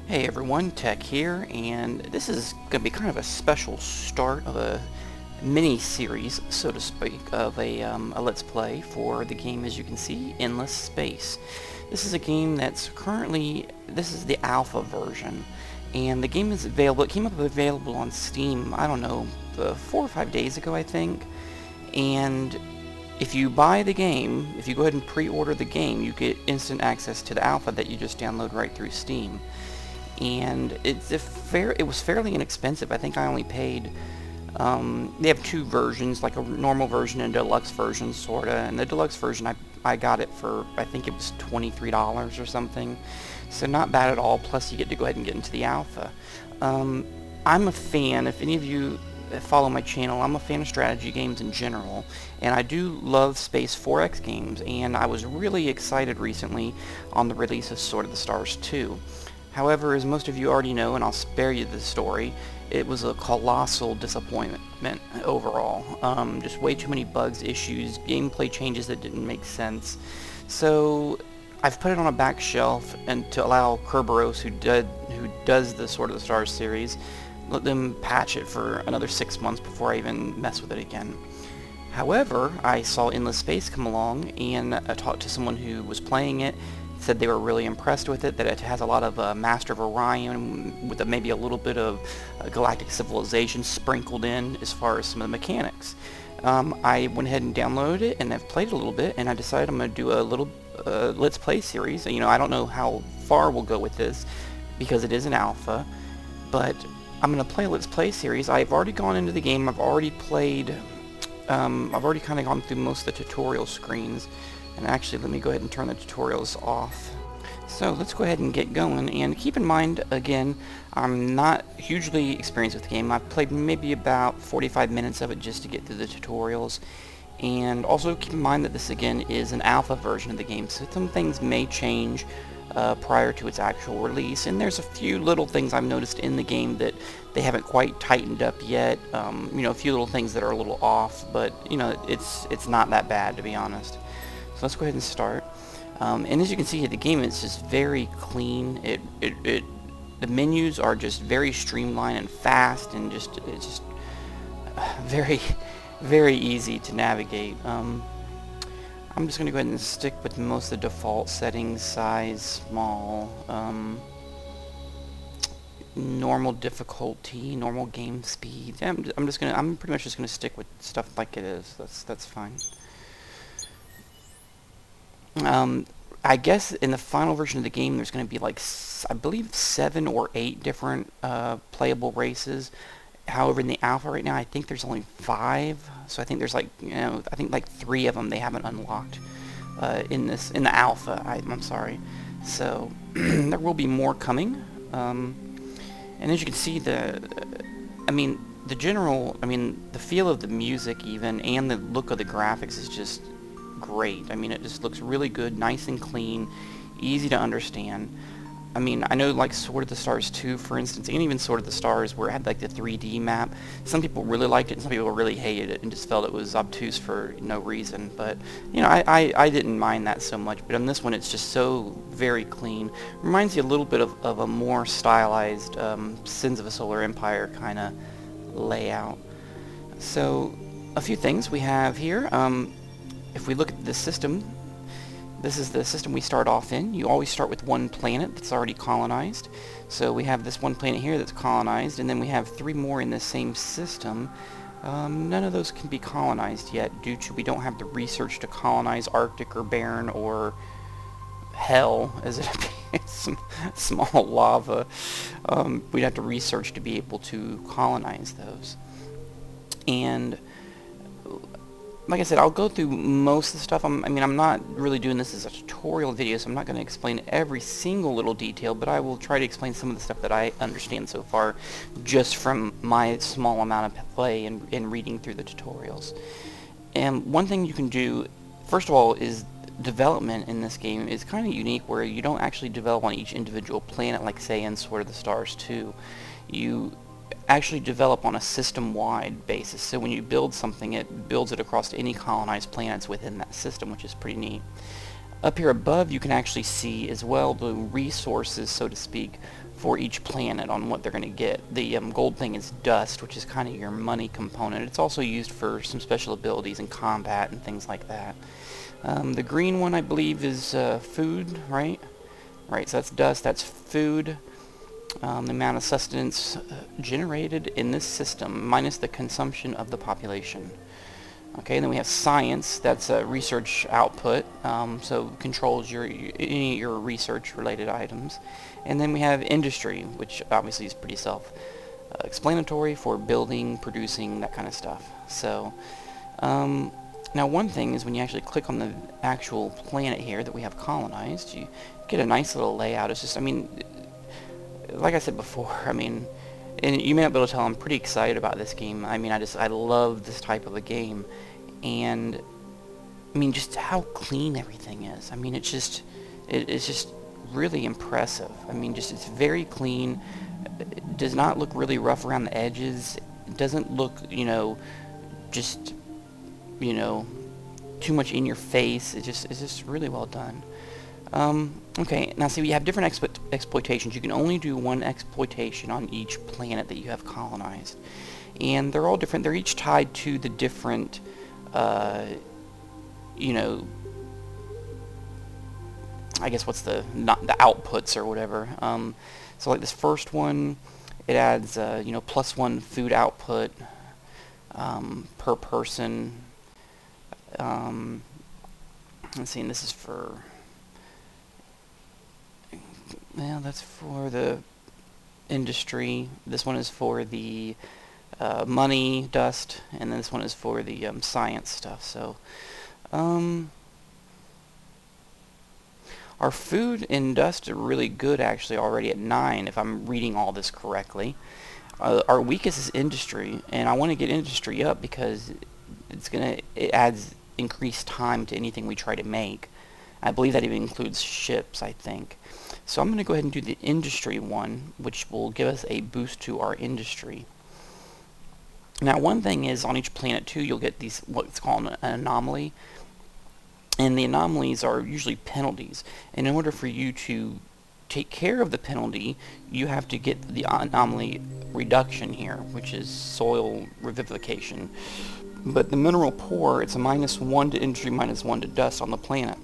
Hey everyone, Tech here, and this is going to be kind of a special start of a mini-series, so to speak, of a Let's Play for the game, as you can see, Endless Space. This is a game that's this is the alpha version, and the game is available, it came up available on Steam, I don't know, 4 or 5 days ago, I think, and if you buy the game, if you go ahead and pre-order the game, you get instant access to the alpha that you just download right through Steam. And it was fairly inexpensive. I think I only paid, they have two versions, like a normal version and a deluxe version, sorta, and the deluxe version I got it for, I think it was $23 or something, so not bad at all, plus you get to go ahead and get into the alpha. I'm a fan, if any of you follow my channel, I'm a fan of strategy games in general, and I do love Space 4X games, and I was really excited recently on the release of Sword of the Stars 2. However, as most of you already know, and I'll spare you the story, it was a colossal disappointment overall. Just way too many bugs, issues, gameplay changes that didn't make sense. So I've put it on a back shelf and to allow Kerberos, who does the Sword of the Stars series, let them patch it for another 6 months before I even mess with it again. However, I saw Endless Space come along, and I talked to someone who was playing it, said they were really impressed with it, that it has a lot of Master of Orion with maybe a little bit of Galactic Civilization sprinkled in as far as some of the mechanics. I went ahead and downloaded it, and I've played it a little bit, and I decided I'm going to do a little Let's Play series. You know, I don't know how far we'll go with this, because it is an alpha, but I'm going to play a Let's Play series. I've already gone into the game, I've already played, I've already kind of gone through most of the tutorial screens. And actually, let me go ahead and turn the tutorials off. So let's go ahead and get going, and keep in mind, again, I'm not hugely experienced with the game. I've played maybe about 45 minutes of it just to get through the tutorials. And also keep in mind that this, again, is an alpha version of the game, so some things may change prior to its actual release. And there's a few little things I've noticed in the game that they haven't quite tightened up yet. You know, a few little things that are a little off, but, you know, it's not that bad, to be honest. So let's go ahead and start. And as you can see, the game is just very clean. The menus are just very streamlined and fast, and it's just very, very easy to navigate. I'm just going to go ahead and stick with most of the default settings: size, small, normal difficulty, normal game speed. I'm pretty much just gonna stick with stuff like it is. That's fine. I guess in the final version of the game there's going to be like, I believe 7 or 8 different playable races. However, in the alpha right now I think there's only 5, so I think there's like, you know, I think like 3 of them they haven't unlocked in the alpha. I'm sorry. So there will be more coming. And as you can see, the feel of the music even, and the look of the graphics is just great. I mean, it just looks really good, nice and clean, easy to understand. I mean, I know like Sword of the Stars 2, for instance, and even Sword of the Stars, where it had like the 3D map, some people really liked it and some people really hated it and just felt it was obtuse for no reason. But, you know, I didn't mind that so much. But on this one, it's just so very clean. Reminds you a little bit of a more stylized Sins of a Solar Empire kind of layout. So, a few things we have here. If we look at the system, this is the system we start off in. You always start with one planet that's already colonized. So we have this one planet here that's colonized, and then we have 3 more in the same system. None of those can be colonized yet due to we don't have the research to colonize Arctic or Barren or Hell, as it appears, small lava. We'd have to research to be able to colonize those. And like I said, I'll go through most of the stuff. I'm not really doing this as a tutorial video, so I'm not going to explain every single little detail, but I will try to explain some of the stuff that I understand so far, just from my small amount of play and reading through the tutorials. And one thing you can do, first of all, is development in this game is kind of unique, where you don't actually develop on each individual planet, like say in Sword of the Stars 2. You actually develop on a system-wide basis. So when you build something, it builds it across any colonized planets within that system, which is pretty neat. Up here above you can actually see as well the resources, so to speak, for each planet on what they're going to get. The gold thing is dust, which is kind of your money component. It's also used for some special abilities in combat and things like that. The green one, I believe, is food, right? Right, so that's dust, that's food. The amount of sustenance generated in this system minus the consumption of the population. Okay, and then we have science, that's research output, so controls any of your research related items. And then we have industry, which obviously is pretty self-explanatory for building, producing, that kind of stuff. So, now one thing is when you actually click on the actual planet here that we have colonized, you get a nice little layout. It's just, I mean, like I said before, I mean, and you may not be able to tell, I'm pretty excited about this game. I mean, I love this type of a game, and I mean, just how clean everything is. I mean, it's just really impressive. I mean, just it's very clean. It does not look really rough around the edges. It doesn't look, you know, just, you know, too much in your face. It's just really well done. Okay, now see, we have different exploitations. You can only do one exploitation on each planet that you have colonized. And they're all different. They're each tied to the different, you know, I guess what's the outputs or whatever. So like this first one, it adds, you know, +1 food output per person. Let's see, and this is for... Well, that's for the industry. This one is for the money, dust, and then this one is for the science stuff. So, our food and dust are really good actually already at 9, if I'm reading all this correctly. Our weakest is industry, and I want to get industry up because it adds increased time to anything we try to make. I believe that even includes ships, I think. So I'm going to go ahead and do the industry one, which will give us a boost to our industry. Now, one thing is, on each planet too, you'll get these, what's called an anomaly. And the anomalies are usually penalties. And in order for you to take care of the penalty, you have to get the anomaly reduction here, which is soil revivification. But the mineral poor, it's a -1 to industry, -1 to dust on the planet.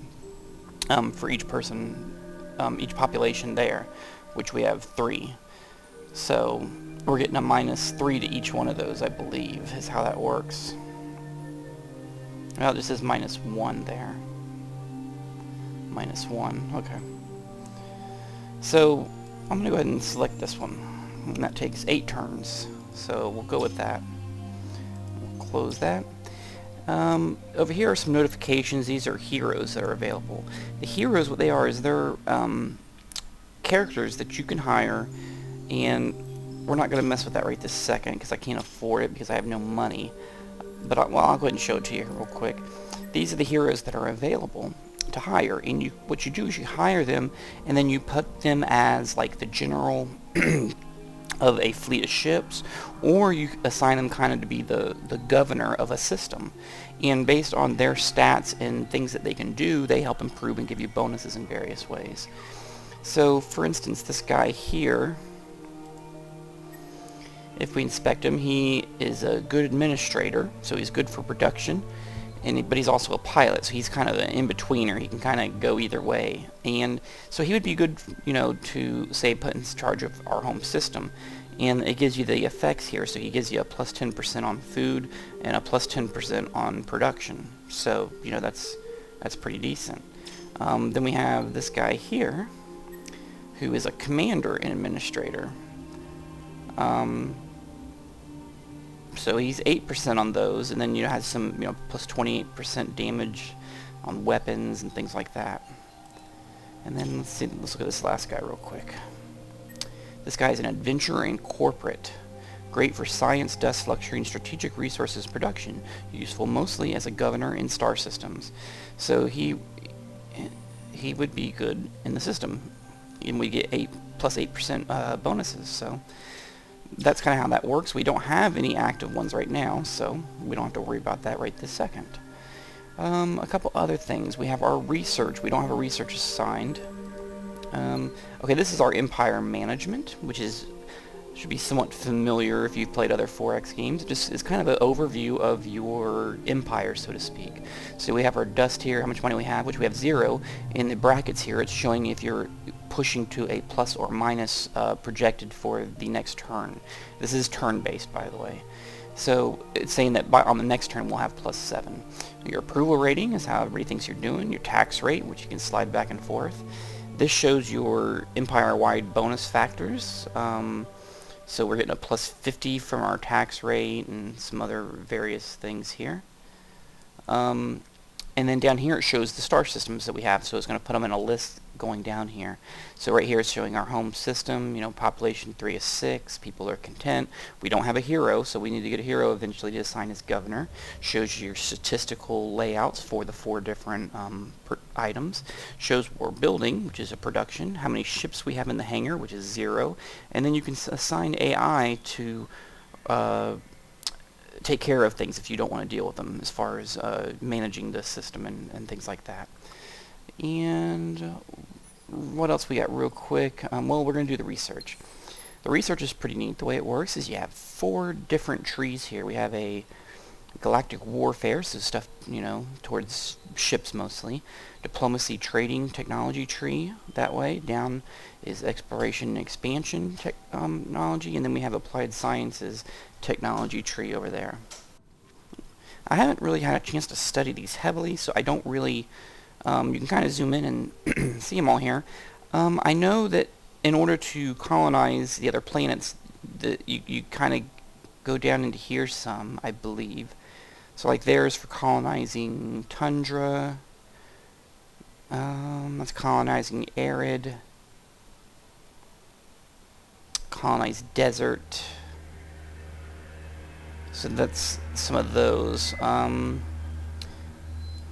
For each person, each population there, which we have 3. So we're getting a -3 to each one of those, I believe, is how that works. Well, it just says -1 there. -1, okay. So I'm going to go ahead and select this one, and that takes 8 turns. So we'll go with that. We'll close that. Over here are some notifications. These are heroes that are available. The heroes, what they are is they're characters that you can hire, and we're not going to mess with that right this second because I can't afford it because I have no money. But I'll go ahead and show it to you real quick. These are the heroes that are available to hire, and what you do is you hire them, and then you put them as like the general of a fleet of ships, or you assign them kind of to be the governor of a system. And based on their stats and things that they can do, they help improve and give you bonuses in various ways. So, for instance, this guy here, if we inspect him, he is a good administrator, so he's good for production, but he's also a pilot, so he's kind of an in-betweener. He can kind of go either way. And so he would be good, you know, to, say, put in charge of our home system. And it gives you the effects here, so he gives you a +10% on food and a +10% on production. So, you know, that's pretty decent. Then we have this guy here, who is a commander and administrator. So he's 8% on those, and then you has some, you know, plus 28% damage on weapons and things like that. And then let's look at this last guy real quick. This guy is an adventurer and corporate. Great for science, dust, luxury, and strategic resources production. Useful mostly as a governor in star systems. So he would be good in the system, and we get plus 8% bonuses. So that's kind of how that works. We don't have any active ones right now, so we don't have to worry about that right this second. A couple other things. We have our research. We don't have a research assigned. Okay, this is our empire management, which should be somewhat familiar if you've played other 4X games. Just it's kind of an overview of your empire, so to speak. So we have our dust here, how much money we have, which we have 0. In the brackets here, it's showing if you're pushing to a plus or minus projected for the next turn. This is turn-based, by the way. So it's saying that on the next turn we'll have +7. Your approval rating is how everybody thinks you're doing. Your tax rate, which you can slide back and forth. This shows your empire-wide bonus factors. So we're getting a +50 from our tax rate and some other various things here. And then down here it shows the star systems that we have, so it's going to put them in a list going down here. So right here it's showing our home system, you know, population 3 is 6, people are content. We don't have a hero, so we need to get a hero eventually to assign as governor. Shows you your statistical layouts for the 4 different items. Shows what we're building, which is a production, how many ships we have in the hangar, which is 0, and then you can assign AI to take care of things if you don't want to deal with them, as far as managing the system and things like that. And what else we got real quick? Well, we're going to do the research. The research is pretty neat. The way it works is you have 4 different trees here. We have a galactic warfare, so stuff, you know, towards ships mostly. Diplomacy, trading, technology tree that way. Down is exploration and expansion technology, and then we have applied sciences technology tree over there. I haven't really had a chance to study these heavily, so I don't really, you can kind of zoom in and see them all here. I know that in order to colonize the other planets, you kind of go down into here some, I believe. So like there's for colonizing tundra, that's colonizing arid, colonize desert. So that's some of those. Let's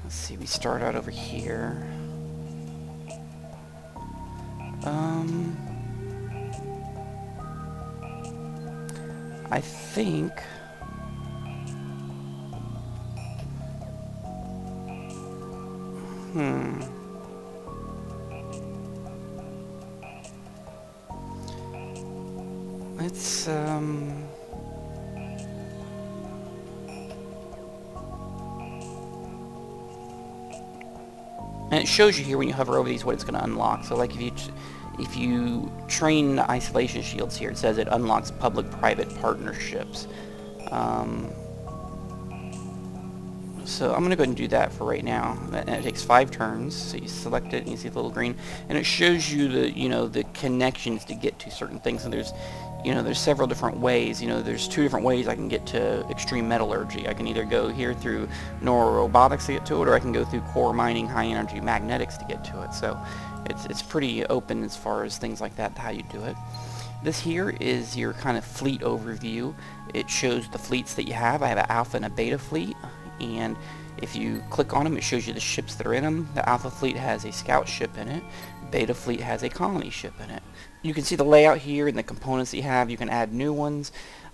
see, we start out over here. I think let's and it shows you here when you hover over these what it's going to unlock. So like if you train the isolation shields here, it says it unlocks public-private partnerships. So I'm going to go ahead and do that for right now. And it takes 5 turns. So you select it and you see the little green, and it shows you the connections to get to certain things. And there's several different ways. There's 2 different ways I can get to extreme metallurgy. I can either go here through neurorobotics to get to it, or I can go through core mining, high energy magnetics to get to it. So it's pretty open as far as things like that, how you do it. This here is your kind of fleet overview. It shows the fleets that you have. I have an alpha and a beta fleet, and if you click on them, it shows you the ships that are in them. The alpha fleet has a scout ship in it. Beta fleet has a colony ship in it. You can see the layout here and the components that you have. You can add new ones.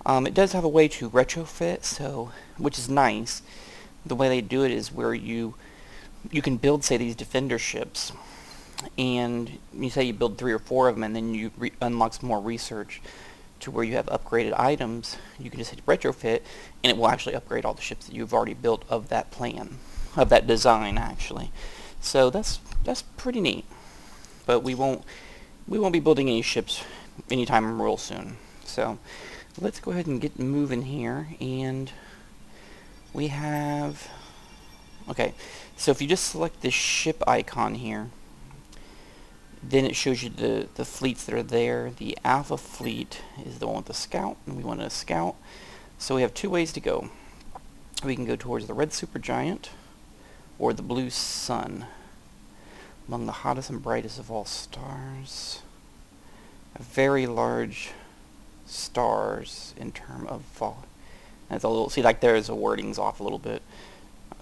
It does have a way to retrofit, which is nice. The way they do it is where you can build, say, these defender ships, and you say you build 3 or 4 of them, and then you unlock some more research to where you have upgraded items. You can just hit retrofit, and it will actually upgrade all the ships that you've already built of that plan, of that design, actually. So that's pretty neat. But we won't be building any ships anytime real soon. So let's go ahead and get moving here, and we have, okay, so if you just select this ship icon here, then it shows you the fleets that are there. The alpha fleet is the one with the scout, and we want a scout. So we have 2 ways to go. We can go towards the red supergiant or the blue sun. Among the hottest and brightest of all stars. Very large stars in terms of volume. That's a little, see, like there's the wording's off a little bit.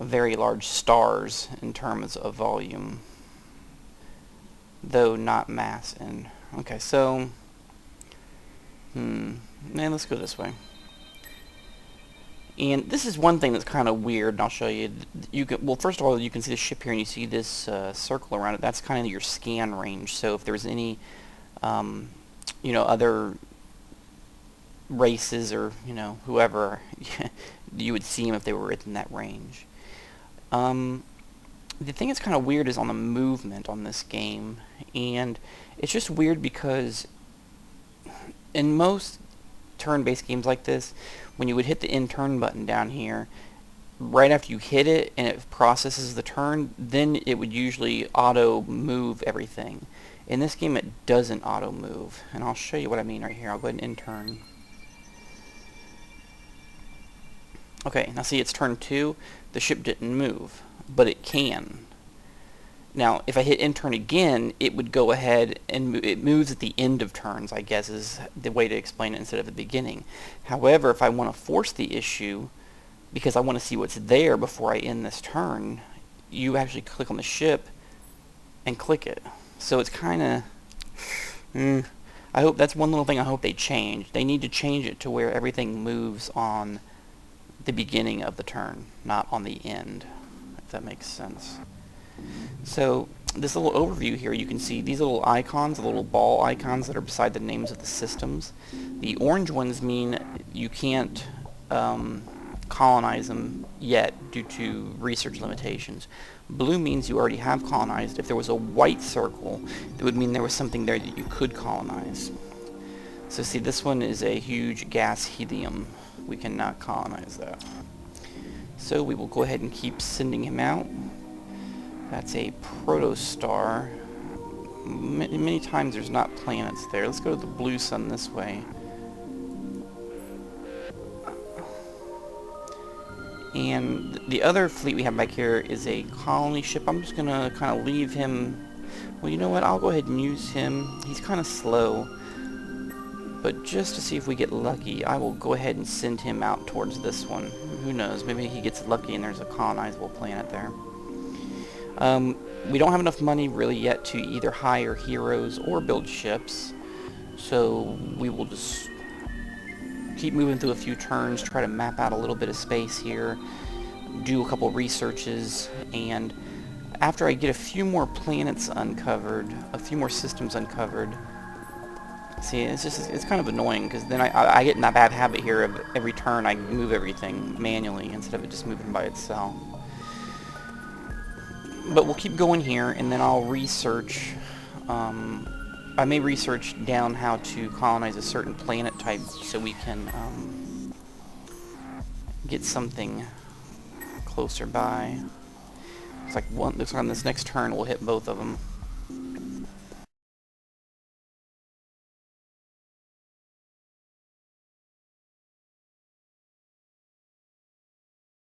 Very large stars in terms of volume, though not mass. And okay, so let's go this way. And this is one thing that's kind of weird, and I'll show you. Well, first of all, you can see the ship here, and you see this circle around it. That's kind of your scan range. So if there's any, other races or, whoever, you would see them if they were within that range. The thing that's kind of weird is on the movement on this game, and it's just weird because in most turn-based games like this, when you would hit the end turn button down here, right after you hit it and it processes the turn, then it would usually auto move everything. In this game it doesn't auto move, and I'll show you what I mean right here. I'll go ahead and end turn. Okay, now see, it's turn 2. The ship didn't move, but it can. Now, if I hit end turn again, it would go ahead and it moves at the end of turns, I guess is the way to explain it instead of the beginning. However, if I want to force the issue, because I want to see what's there before I end this turn, you actually click on the ship and click it. So it's kind of... I hope that's one little thing I hope they change. They need to change it to where everything moves on the beginning of the turn, not on the end, if that makes sense. So this little overview here, you can see these little icons, the little ball icons that are beside the names of the systems. The orange ones mean you can't colonize them yet due to research limitations. Blue means you already have colonized. If there was a white circle, it would mean there was something there that you could colonize. So see, this one is a huge gas helium. We cannot colonize that. So we will go ahead and keep sending him out. That's a protostar. Many times there's not planets there. Let's go to the blue sun this way. And the other fleet we have back here is a colony ship. I'm just going to kind of leave him. Well, you know what? I'll go ahead and use him. He's kind of slow. But just to see if we get lucky, I will go ahead and send him out towards this one. Who knows? Maybe he gets lucky and there's a colonizable planet there. We don't have enough money really yet to either hire heroes or build ships, so we will just keep moving through a few turns, try to map out a little bit of space here, do a couple researches, and after I get a few more planets uncovered, a few more systems uncovered, see, it's kind of annoying because then I get in that bad habit here of every turn I move everything manually instead of it just moving by itself. But we'll keep going here, and then I'll research. I may research down how to colonize a certain planet type so we can get something closer by. Looks like on this next turn we'll hit both of them.